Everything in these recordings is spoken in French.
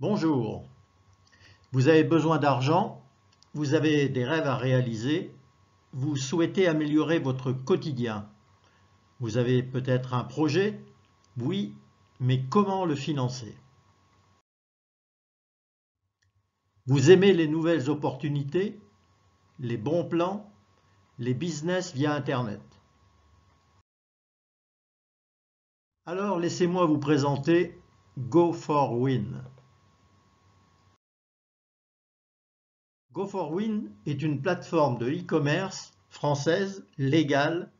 Bonjour, vous avez besoin d'argent, vous avez des rêves à réaliser, vous souhaitez améliorer votre quotidien. Vous avez peut-être un projet, oui, mais comment le financer? Vous aimez les nouvelles opportunités, les bons plans, les business via Internet. Alors laissez-moi vous présenter Go4Win. Go4Win est une plateforme de e-commerce française légale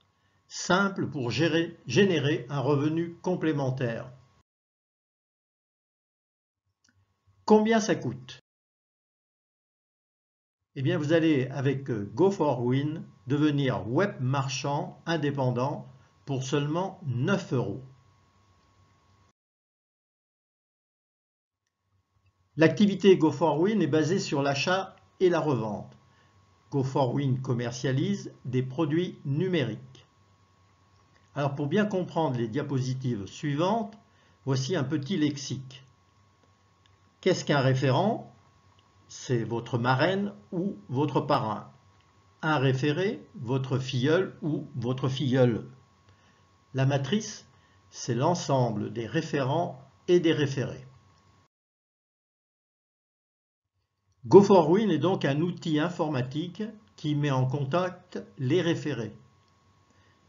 simple pour générer un revenu complémentaire. Combien ça coûte? Eh bien, vous allez avec Go4Win devenir web marchand indépendant pour seulement 9 €. L'activité Go4Win est basée sur l'achat et la revente. Go4Win commercialise des produits numériques. Alors pour bien comprendre les diapositives suivantes, voici un petit lexique. Qu'est-ce qu'un référent? C'est votre marraine ou votre parrain. Un référé, votre filleul ou votre filleule. La matrice, c'est l'ensemble des référents et des référés. Go4Win est donc un outil informatique qui met en contact les référés.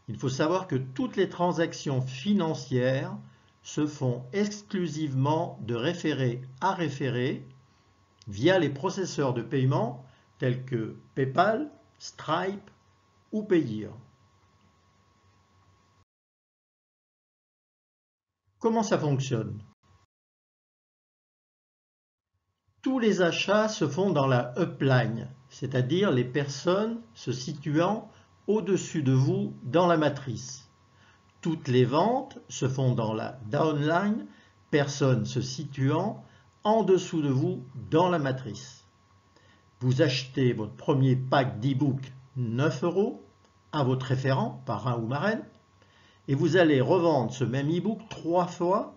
Il faut savoir que toutes les transactions financières se font exclusivement de référé à référé via les processeurs de paiement tels que PayPal, Stripe ou Payeer. Comment ça fonctionne? Tous les achats se font dans la upline, c'est-à-dire les personnes se situant au-dessus de vous dans la matrice. Toutes les ventes se font dans la downline, personnes se situant en dessous de vous dans la matrice. Vous achetez votre premier pack d'e-book 9 € à votre référent, parrain ou marraine, et vous allez revendre ce même e-book 3 fois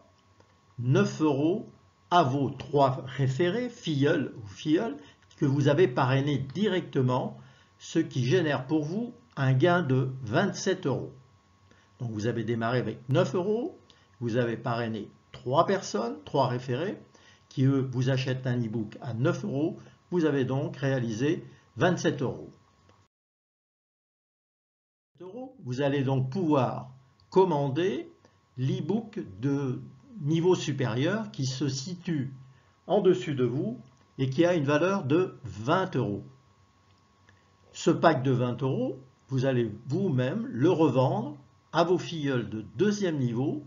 9 € à vos 3 référés, filleuls ou filleuls, que vous avez parrainés directement, ce qui génère pour vous un gain de 27 €. Donc vous avez démarré avec 9 €, vous avez parrainé 3 personnes, 3 référés, qui eux vous achètent un e-book à 9 €, vous avez donc réalisé 27 €. Vous allez donc pouvoir commander l'e-book de niveau supérieur qui se situe en dessus de vous et qui a une valeur de 20 €. Ce pack de 20 €, vous allez vous-même le revendre à vos filleuls de deuxième niveau,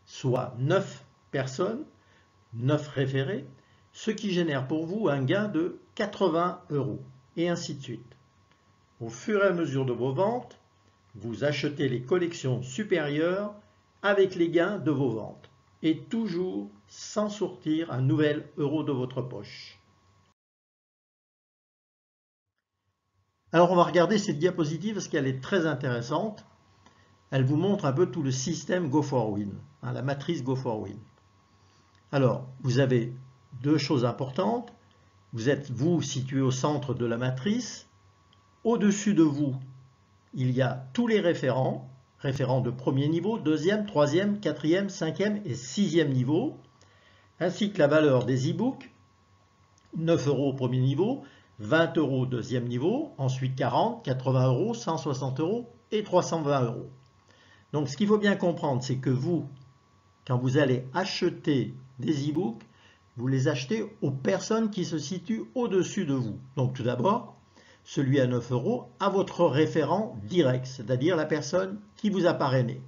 soit 9 personnes, 9 référés, ce qui génère pour vous un gain de 80 €, et ainsi de suite. Au fur et à mesure de vos ventes, vous achetez les collections supérieures avec les gains de vos ventes, et toujours sans sortir un nouvel euro de votre poche. Alors on va regarder cette diapositive parce qu'elle est très intéressante. Elle vous montre un peu tout le système Go4Win, la matrice Go4Win. Alors, vous avez deux choses importantes. Vous êtes, vous, situé au centre de la matrice. Au-dessus de vous, il y a tous les référents, référents de premier niveau, deuxième, troisième, quatrième, cinquième et sixième niveau, ainsi que la valeur des e-books, 9 € au premier niveau, 20 € au deuxième niveau, ensuite 40, 80 €, 160 € et 320 €. Donc ce qu'il faut bien comprendre, c'est que vous, quand vous allez acheter des e-books, vous les achetez aux personnes qui se situent au-dessus de vous. Donc tout d'abord, celui à 9 € à votre référent direct, c'est-à-dire la personne qui vous a parrainé.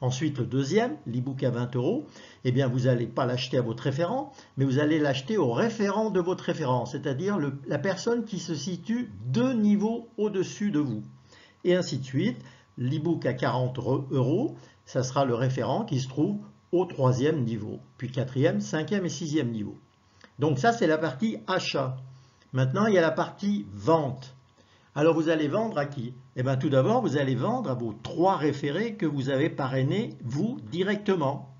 Ensuite, le deuxième, l'e-book à 20 €, eh bien vous n'allez pas l'acheter à votre référent, mais vous allez l'acheter au référent de votre référent, c'est-à-dire la personne qui se situe 2 niveaux au-dessus de vous. Et ainsi de suite, l'e-book à 40 €, ça sera le référent qui se trouve au troisième niveau, puis quatrième, cinquième et sixième niveau. Donc ça, c'est la partie achat. Maintenant, il y a la partie vente. Alors vous allez vendre à qui? Eh bien tout d'abord, vous allez vendre à vos 3 référés que vous avez parrainés, vous, directement.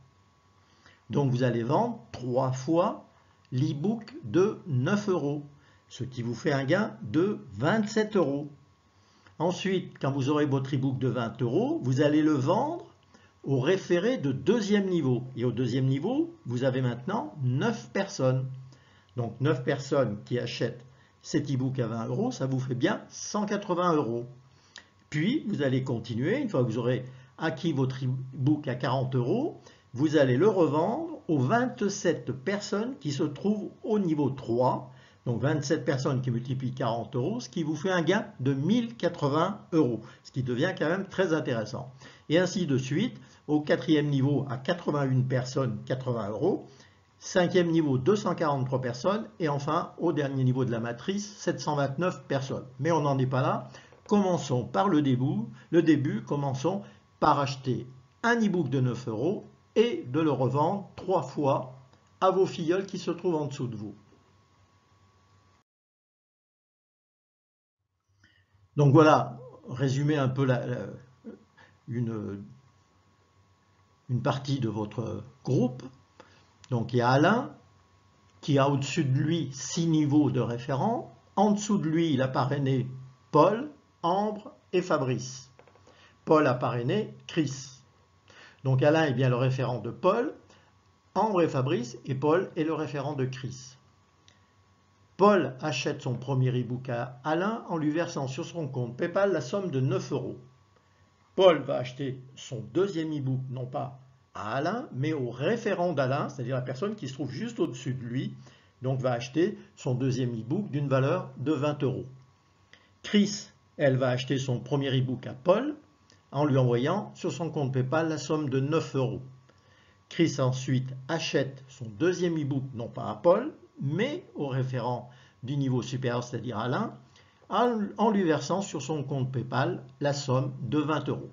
Donc vous allez vendre 3 fois l'e-book de 9 €, ce qui vous fait un gain de 27 €. Ensuite, quand vous aurez votre e-book de 20 €, vous allez le vendre au référé de deuxième niveau. Et au deuxième niveau, vous avez maintenant 9 personnes. Donc 9 personnes qui achètent cet e-book à 20 €, ça vous fait bien 180 €. Puis, vous allez continuer, une fois que vous aurez acquis votre e-book à 40 €, vous allez le revendre aux 27 personnes qui se trouvent au niveau 3. Donc 27 personnes qui multiplient 40 €, ce qui vous fait un gain de 1080 €, ce qui devient quand même très intéressant. Et ainsi de suite, au quatrième niveau, à 81 personnes, 80 €. Cinquième niveau, 243 personnes. Et enfin, au dernier niveau de la matrice, 729 personnes. Mais on n'en est pas là. Commençons par le début. Commençons par acheter un e-book de 9 € et de le revendre 3 fois à vos filleuls qui se trouvent en dessous de vous. Donc voilà, résumer un peu une partie de votre groupe. Donc il y a Alain qui a au-dessus de lui 6 niveaux de référents. En dessous de lui, il a parrainé Paul, Ambre et Fabrice. Paul a parrainé Chris. Donc Alain est bien le référent de Paul, Ambre et Fabrice, et Paul est le référent de Chris. Paul achète son premier e-book à Alain en lui versant sur son compte PayPal la somme de 9 €. Paul va acheter son deuxième e-book, non pas à Alain, mais au référent d'Alain, c'est-à-dire la personne qui se trouve juste au-dessus de lui, donc va acheter son deuxième e-book d'une valeur de 20 €. Chris, elle va acheter son premier e-book à Paul en lui envoyant sur son compte PayPal la somme de 9 €. Chris ensuite achète son deuxième e-book, non pas à Paul, mais au référent du niveau supérieur, c'est-à-dire Alain, en lui versant sur son compte PayPal la somme de 20 €.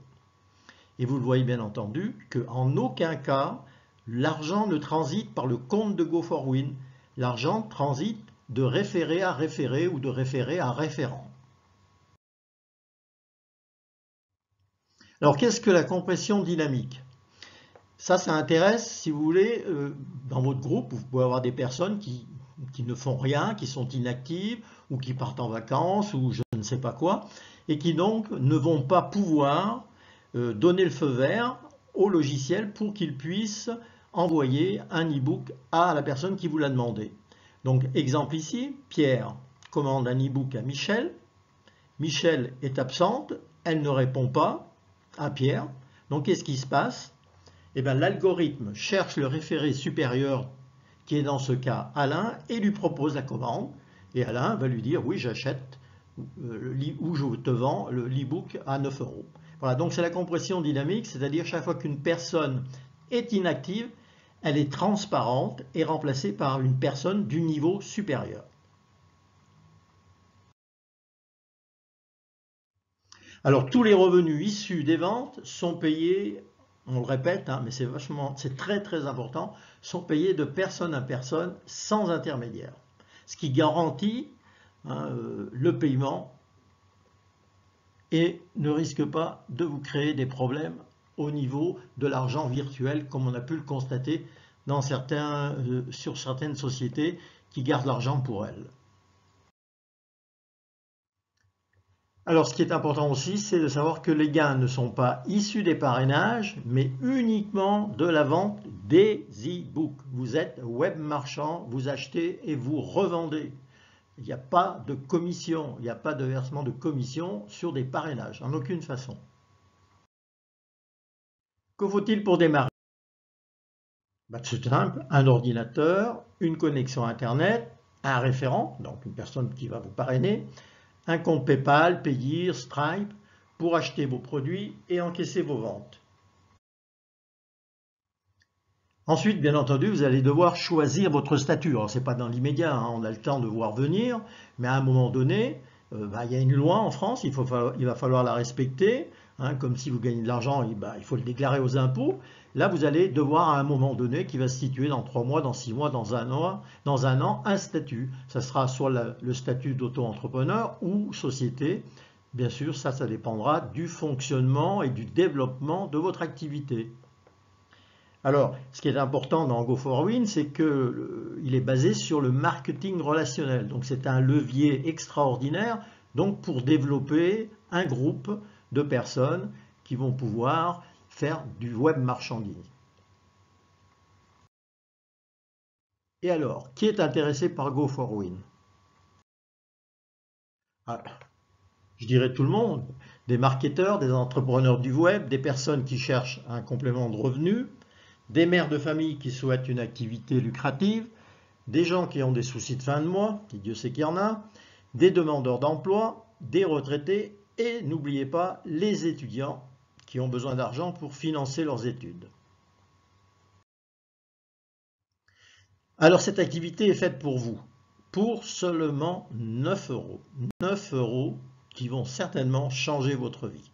Et vous le voyez bien entendu qu'en aucun cas, l'argent ne transite par le compte de Go4Win. L'argent transite de référé à référé ou de référé à référent. Alors qu'est-ce que la compression dynamique? Ça intéresse, si vous voulez, dans votre groupe, vous pouvez avoir des personnes qui ne font rien, qui sont inactives, ou qui partent en vacances, ou je ne sais pas quoi, et qui donc ne vont pas pouvoir donner le feu vert au logiciel pour qu'il puisse envoyer un e-book à la personne qui vous l'a demandé. Donc, exemple ici, Pierre commande un e-book à Michel. Michel est absente, elle ne répond pas à Pierre. Donc, qu'est-ce qui se passe? Eh bien, l'algorithme cherche le référé supérieur qui est dans ce cas Alain et lui propose la commande. Et Alain va lui dire oui, j'achète ou je te vends l'e-book à 9 €. Voilà, donc c'est la compression dynamique, c'est-à-dire chaque fois qu'une personne est inactive, elle est transparente et remplacée par une personne du niveau supérieur. Alors tous les revenus issus des ventes sont payés, on le répète, mais c'est très très important, sont payés de personne à personne sans intermédiaire. Ce qui garantit le paiement et ne risque pas de vous créer des problèmes au niveau de l'argent virtuel comme on a pu le constater sur certaines sociétés qui gardent l'argent pour elles. Alors ce qui est important aussi, c'est de savoir que les gains ne sont pas issus des parrainages, mais uniquement de la vente des e-books. Vous êtes web marchand, vous achetez et vous revendez. Il n'y a pas de commission, il n'y a pas de versement de commission sur des parrainages, en aucune façon. Que faut-il pour démarrer? C'est simple, un ordinateur, une connexion Internet, un référent, donc une personne qui va vous parrainer, un compte PayPal, Payeer, Stripe, pour acheter vos produits et encaisser vos ventes. Ensuite, bien entendu, vous allez devoir choisir votre statut. Alors, ce n'est pas dans l'immédiat, on a le temps de voir venir, mais à un moment donné, il y a une loi en France, il va falloir la respecter. Comme si vous gagnez de l'argent, il faut le déclarer aux impôts. Là, vous allez devoir à un moment donné, qui va se situer dans 3 mois, dans 6 mois, dans un an, un statut. Ça sera soit le statut d'auto-entrepreneur ou société. Bien sûr, ça dépendra du fonctionnement et du développement de votre activité. Alors, ce qui est important dans Go4Win, c'est qu'il est basé sur le marketing relationnel. Donc, c'est un levier extraordinaire donc, pour développer un groupe de personnes qui vont pouvoir faire du web marchandise. Et alors, qui est intéressé par Go4Win? Je dirais tout le monde, des marketeurs, des entrepreneurs du web, des personnes qui cherchent un complément de revenus, des mères de famille qui souhaitent une activité lucrative, des gens qui ont des soucis de fin de mois, et Dieu sait qu'il y en a, des demandeurs d'emploi, des retraités et n'oubliez pas les étudiants qui ont besoin d'argent pour financer leurs études. Alors cette activité est faite pour vous, pour seulement 9 euros. 9 euros qui vont certainement changer votre vie.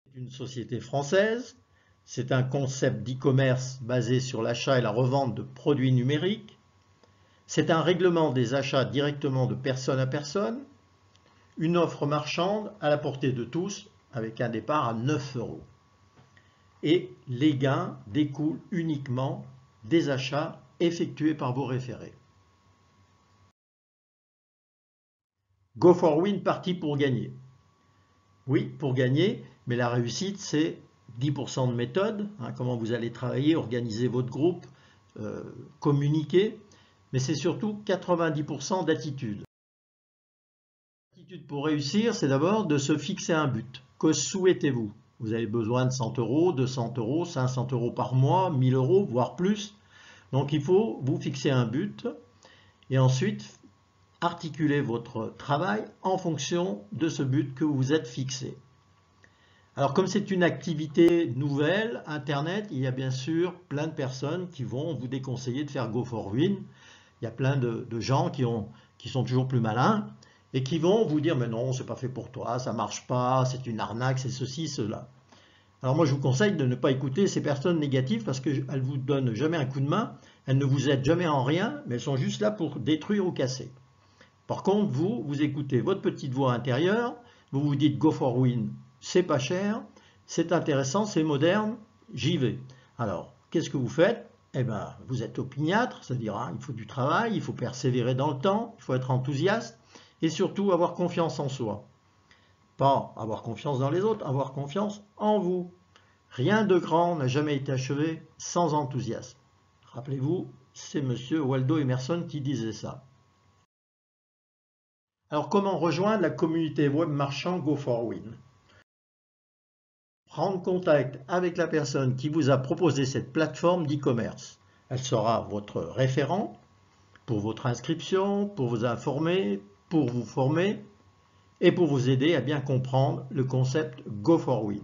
C'est une société française, c'est un concept d'e-commerce basé sur l'achat et la revente de produits numériques, c'est un règlement des achats directement de personne à personne, une offre marchande à la portée de tous avec un départ à 9 euros. Et les gains découlent uniquement des achats effectués par vos référés. Go4Win parti pour gagner. Oui, pour gagner, mais la réussite, c'est 10% de méthode, comment vous allez travailler, organiser votre groupe, communiquer, mais c'est surtout 90% d'attitude. L'attitude pour réussir, c'est d'abord de se fixer un but. Que souhaitez-vous? Vous avez besoin de 100 euros, 200 euros, 500 euros par mois, 1000 euros, voire plus. Donc il faut vous fixer un but et ensuite articuler votre travail en fonction de ce but que vous vous êtes fixé. Alors comme c'est une activité nouvelle, Internet, il y a bien sûr plein de personnes qui vont vous déconseiller de faire Go4Win. Il y a plein de gens qui sont toujours plus malins et qui vont vous dire mais non, c'est pas fait pour toi, ça marche pas, c'est une arnaque, c'est ceci, cela. Alors moi je vous conseille de ne pas écouter ces personnes négatives parce qu'elles vous donnent jamais un coup de main, elles ne vous aident jamais en rien, mais elles sont juste là pour détruire ou casser. Par contre, vous écoutez votre petite voix intérieure, vous vous dites Go4Win, c'est pas cher, c'est intéressant, c'est moderne, j'y vais. Alors, qu'est-ce que vous faites? Eh bien, vous êtes opiniâtre, c'est-à-dire il faut du travail, il faut persévérer dans le temps, il faut être enthousiaste et surtout avoir confiance en soi. Pas avoir confiance dans les autres, avoir confiance en vous. Rien de grand n'a jamais été achevé sans enthousiasme. Rappelez-vous, c'est monsieur Waldo Emerson qui disait ça. Alors comment rejoindre la communauté web marchand Go4Win? Prendre contact avec la personne qui vous a proposé cette plateforme d'e-commerce. Elle sera votre référent pour votre inscription, pour vous informer, pour vous former et pour vous aider à bien comprendre le concept Go4Win.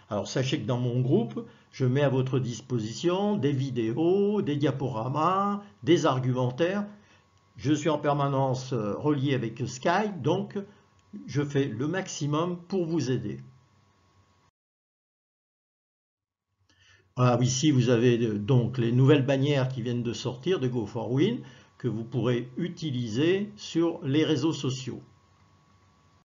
Alors sachez que dans mon groupe, je mets à votre disposition des vidéos, des diaporamas, des argumentaires. Je suis en permanence relié avec Skype, donc je fais le maximum pour vous aider. Ici, vous avez donc les nouvelles bannières qui viennent de sortir de Go4Win que vous pourrez utiliser sur les réseaux sociaux.